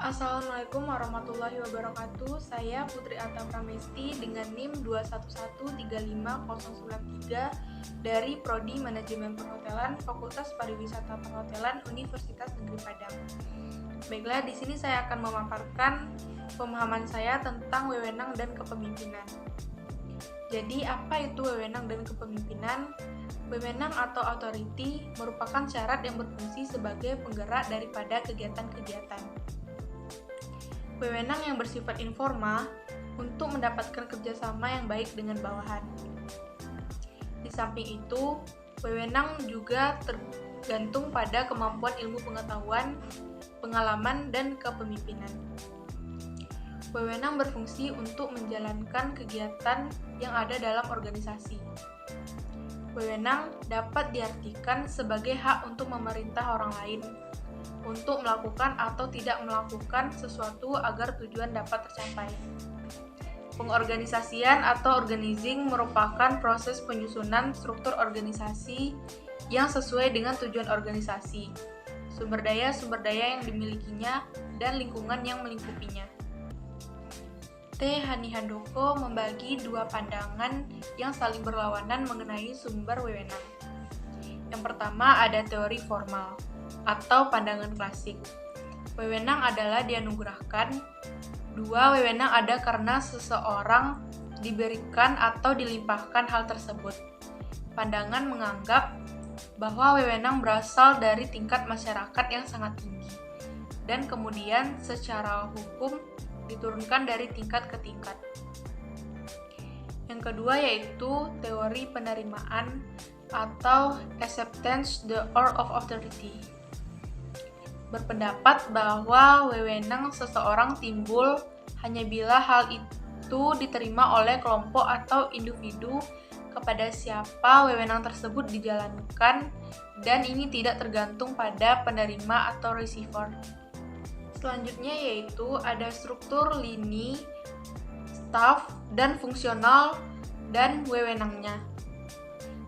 Assalamualaikum warahmatullahi wabarakatuh. Saya Putri Atta Pramesti dengan NIM 211355093 dari Prodi Manajemen Perhotelan Fakultas Pariwisata Perhotelan Universitas Negeri Padang. Baiklah, di sini saya akan memaparkan pemahaman saya tentang wewenang dan kepemimpinan. Jadi, apa itu wewenang dan kepemimpinan? Wewenang atau authority merupakan syarat yang berfungsi sebagai penggerak daripada kegiatan-kegiatan. Wewenang yang bersifat informal untuk mendapatkan kerjasama yang baik dengan bawahan. Di samping itu, wewenang juga tergantung pada kemampuan ilmu pengetahuan, pengalaman, dan kepemimpinan. Wewenang berfungsi untuk menjalankan kegiatan yang ada dalam organisasi. Wewenang dapat diartikan sebagai hak untuk memerintah orang lain, untuk melakukan atau tidak melakukan sesuatu agar tujuan dapat tercapai. Pengorganisasian atau organizing merupakan proses penyusunan struktur organisasi yang sesuai dengan tujuan organisasi, sumber daya yang dimilikinya, dan lingkungan yang melingkupinya. T. Hani Handoko membagi dua pandangan yang saling berlawanan mengenai sumber wewenang. Yang pertama ada teori formal atau pandangan klasik. Wewenang adalah dianugerahkan. Dua, wewenang ada karena seseorang diberikan atau dilimpahkan hal tersebut. Pandangan menganggap bahwa wewenang berasal dari tingkat masyarakat yang sangat tinggi dan kemudian secara hukum diturunkan dari tingkat ke tingkat. Yang kedua yaitu teori penerimaan atau acceptance the order of authority. Berpendapat bahwa wewenang seseorang timbul hanya bila hal itu diterima oleh kelompok atau individu kepada siapa wewenang tersebut dijalankan, dan ini tidak tergantung pada penerima atau receiver. Selanjutnya yaitu ada struktur lini, staf, dan fungsional dan wewenangnya.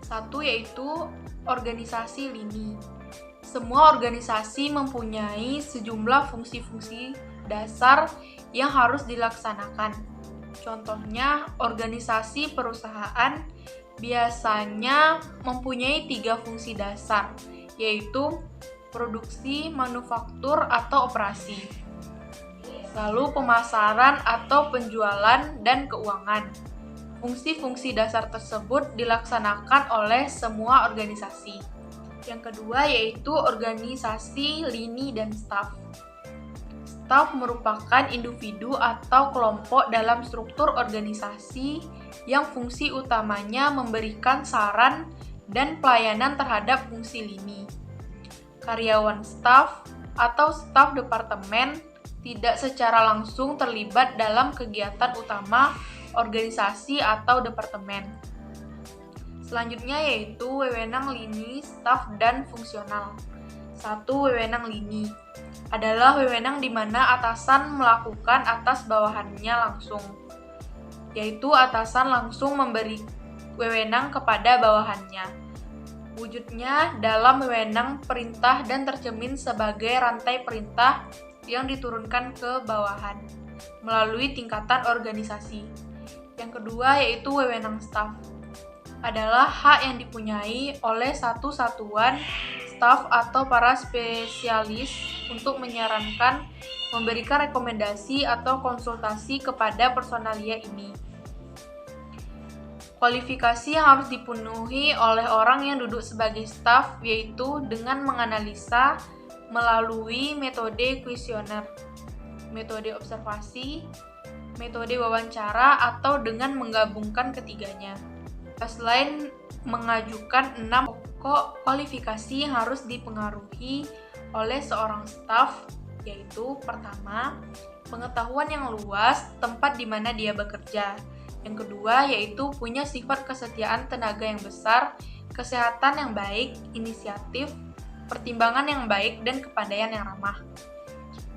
Satu yaitu organisasi lini. Semua organisasi mempunyai sejumlah fungsi-fungsi dasar yang harus dilaksanakan. Contohnya, organisasi perusahaan biasanya mempunyai 3 fungsi dasar, yaitu produksi, manufaktur, atau operasi. Lalu pemasaran atau penjualan dan keuangan. Fungsi-fungsi dasar tersebut dilaksanakan oleh semua organisasi. Yang kedua yaitu organisasi lini dan staf. Staf merupakan individu atau kelompok dalam struktur organisasi yang fungsi utamanya memberikan saran dan pelayanan terhadap fungsi lini. Karyawan staf atau staf departemen tidak secara langsung terlibat dalam kegiatan utama organisasi atau departemen. Selanjutnya yaitu wewenang lini, staf, dan fungsional. 1. Wewenang lini adalah wewenang di mana atasan melakukan atas bawahannya langsung, yaitu atasan langsung memberi wewenang kepada bawahannya. Wujudnya dalam wewenang perintah dan tercermin sebagai rantai perintah yang diturunkan ke bawahan melalui tingkatan organisasi. Yang kedua yaitu wewenang staf. Adalah hak yang dipunyai oleh satu satuan staf atau para spesialis untuk menyarankan, memberikan rekomendasi atau konsultasi kepada personalia ini. Kualifikasi yang harus dipenuhi oleh orang yang duduk sebagai staf yaitu dengan menganalisa melalui metode kuesioner, metode observasi, metode wawancara, atau dengan menggabungkan ketiganya. Selain mengajukan 6 pokok kualifikasi yang harus dipengaruhi oleh seorang staf, yaitu pertama, pengetahuan yang luas tempat di mana dia bekerja. Yang kedua yaitu punya sifat kesetiaan tenaga yang besar, kesehatan yang baik, inisiatif, pertimbangan yang baik, dan kepandaian yang ramah.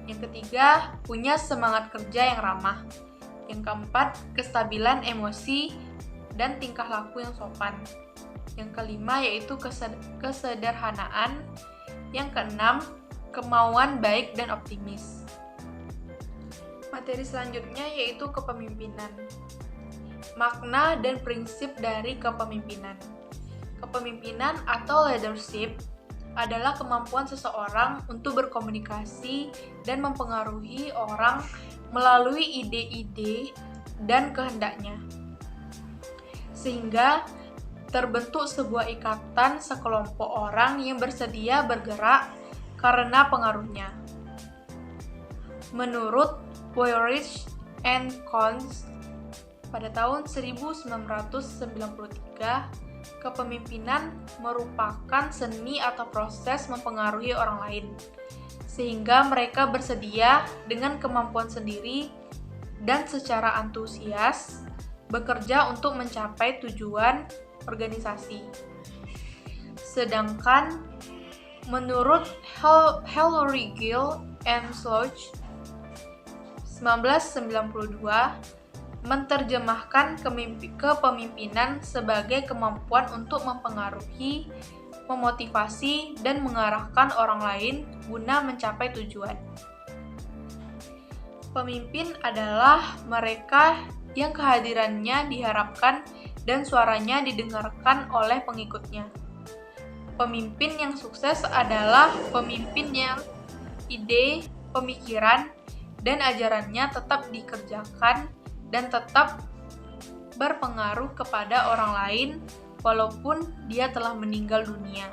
Yang ketiga, punya semangat kerja yang ramah. Yang keempat, kestabilan emosi dan tingkah laku yang sopan. Yang kelima yaitu kesederhanaan. Yang keenam, kemauan baik dan optimis. Materi selanjutnya yaitu kepemimpinan. Makna dan prinsip dari kepemimpinan. Kepemimpinan atau leadership adalah kemampuan seseorang untuk berkomunikasi dan mempengaruhi orang melalui ide-ide dan kehendaknya, sehingga terbentuk sebuah ikatan sekelompok orang yang bersedia bergerak karena pengaruhnya. Menurut Weyrich and Cons, pada tahun 1993, kepemimpinan merupakan seni atau proses mempengaruhi orang lain, sehingga mereka bersedia dengan kemampuan sendiri dan secara antusias bekerja untuk mencapai tujuan organisasi. Sedangkan menurut Hillary Gill and Sloch 1992, menerjemahkan kepemimpinan sebagai kemampuan untuk mempengaruhi, memotivasi, dan mengarahkan orang lain guna mencapai tujuan. Pemimpin adalah mereka yang kehadirannya diharapkan dan suaranya didengarkan oleh pengikutnya. Pemimpin yang sukses adalah pemimpin yang ide, pemikiran, dan ajarannya tetap dikerjakan dan tetap berpengaruh kepada orang lain walaupun dia telah meninggal dunia.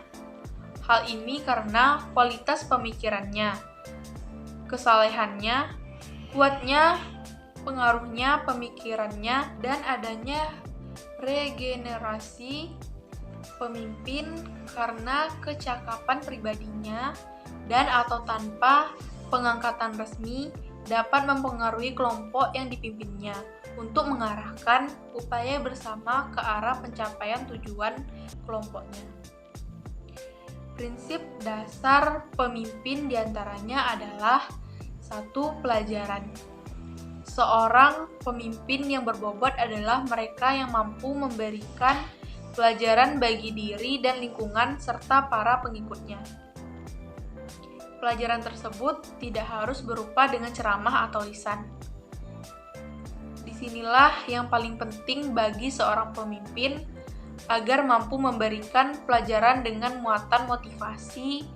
Hal ini karena kualitas pemikirannya, kesalehannya, kuatnya pengaruhnya pemikirannya, dan adanya regenerasi pemimpin karena kecakapan pribadinya dan atau tanpa pengangkatan resmi dapat mempengaruhi kelompok yang dipimpinnya untuk mengarahkan upaya bersama ke arah pencapaian tujuan kelompoknya. Prinsip dasar pemimpin diantaranya adalah 1. Pelajaran. Seorang pemimpin yang berbobot adalah mereka yang mampu memberikan pelajaran bagi diri dan lingkungan serta para pengikutnya. Pelajaran tersebut tidak harus berupa dengan ceramah atau lisan. Disinilah yang paling penting bagi seorang pemimpin agar mampu memberikan pelajaran dengan muatan motivasi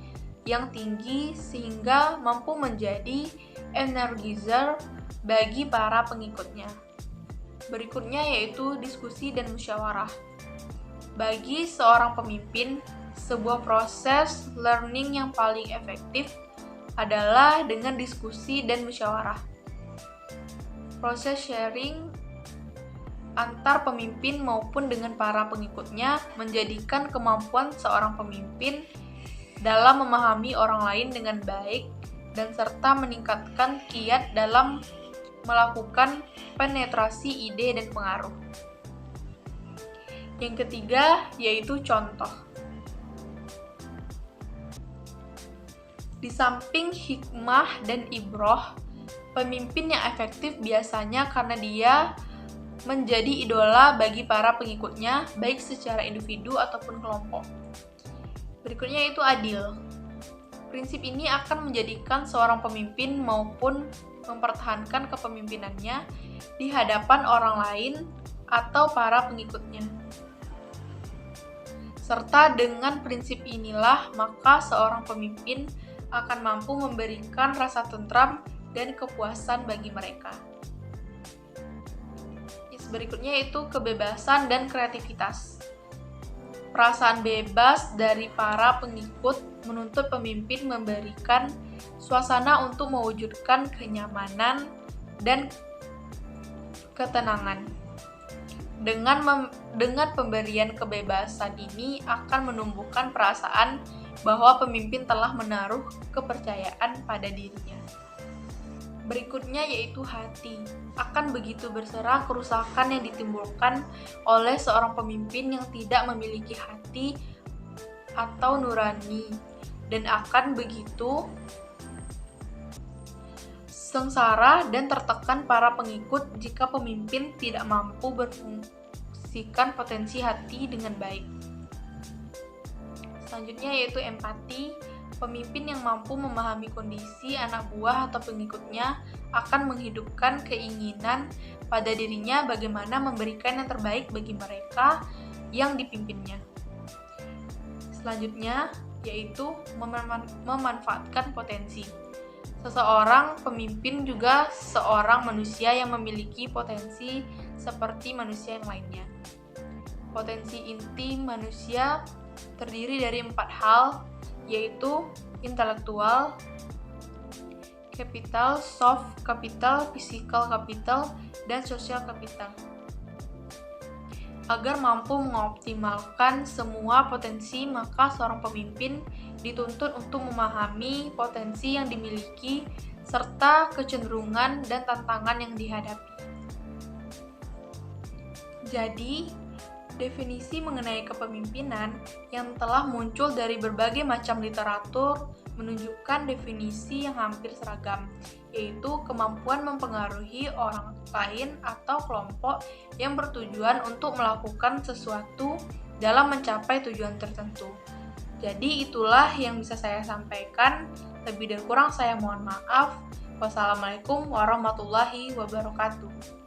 yang tinggi sehingga mampu menjadi energizer bagi para pengikutnya. Berikutnya yaitu diskusi dan musyawarah. Bagi seorang pemimpin, sebuah proses learning yang paling efektif adalah dengan diskusi dan musyawarah. Proses sharing antar pemimpin maupun dengan para pengikutnya menjadikan kemampuan seorang pemimpin dalam memahami orang lain dengan baik dan serta meningkatkan kiat dalam melakukan penetrasi ide dan pengaruh. Yang ketiga yaitu contoh. Di samping hikmah dan ibroh, pemimpin yang efektif biasanya karena dia menjadi idola bagi para pengikutnya, baik secara individu ataupun kelompok. Berikutnya yaitu adil. Prinsip ini akan menjadikan seorang pemimpin maupun mempertahankan kepemimpinannya di hadapan orang lain atau para pengikutnya. Serta dengan prinsip inilah, maka seorang pemimpin akan mampu memberikan rasa tentram dan kepuasan bagi mereka. Berikutnya yaitu kebebasan dan kreativitas. Perasaan bebas dari para pengikut menuntut pemimpin memberikan suasana untuk mewujudkan kenyamanan dan ketenangan. Dengan pemberian kebebasan ini akan menumbuhkan perasaan bahwa pemimpin telah menaruh kepercayaan pada dirinya. Berikutnya yaitu hati. Akan begitu berserah kerusakan yang ditimbulkan oleh seorang pemimpin yang tidak memiliki hati atau nurani, dan akan begitu sengsara dan tertekan para pengikut jika pemimpin tidak mampu berfungsikan potensi hati dengan baik. Selanjutnya yaitu empati. Pemimpin yang mampu memahami kondisi anak buah atau pengikutnya akan menghidupkan keinginan pada dirinya bagaimana memberikan yang terbaik bagi mereka yang dipimpinnya. Selanjutnya, yaitu memanfaatkan potensi. Seseorang pemimpin juga seorang manusia yang memiliki potensi seperti manusia yang lainnya. Potensi inti manusia terdiri dari 4 hal, yaitu intelektual, capital, soft capital, physical capital, dan social capital. Agar mampu mengoptimalkan semua potensi, maka seorang pemimpin dituntut untuk memahami potensi yang dimiliki serta kecenderungan dan tantangan yang dihadapi. Jadi, definisi mengenai kepemimpinan yang telah muncul dari berbagai macam literatur menunjukkan definisi yang hampir seragam, yaitu kemampuan mempengaruhi orang lain atau kelompok yang bertujuan untuk melakukan sesuatu dalam mencapai tujuan tertentu. Jadi itulah yang bisa saya sampaikan. Lebih dan kurang saya mohon maaf. Wassalamualaikum warahmatullahi wabarakatuh.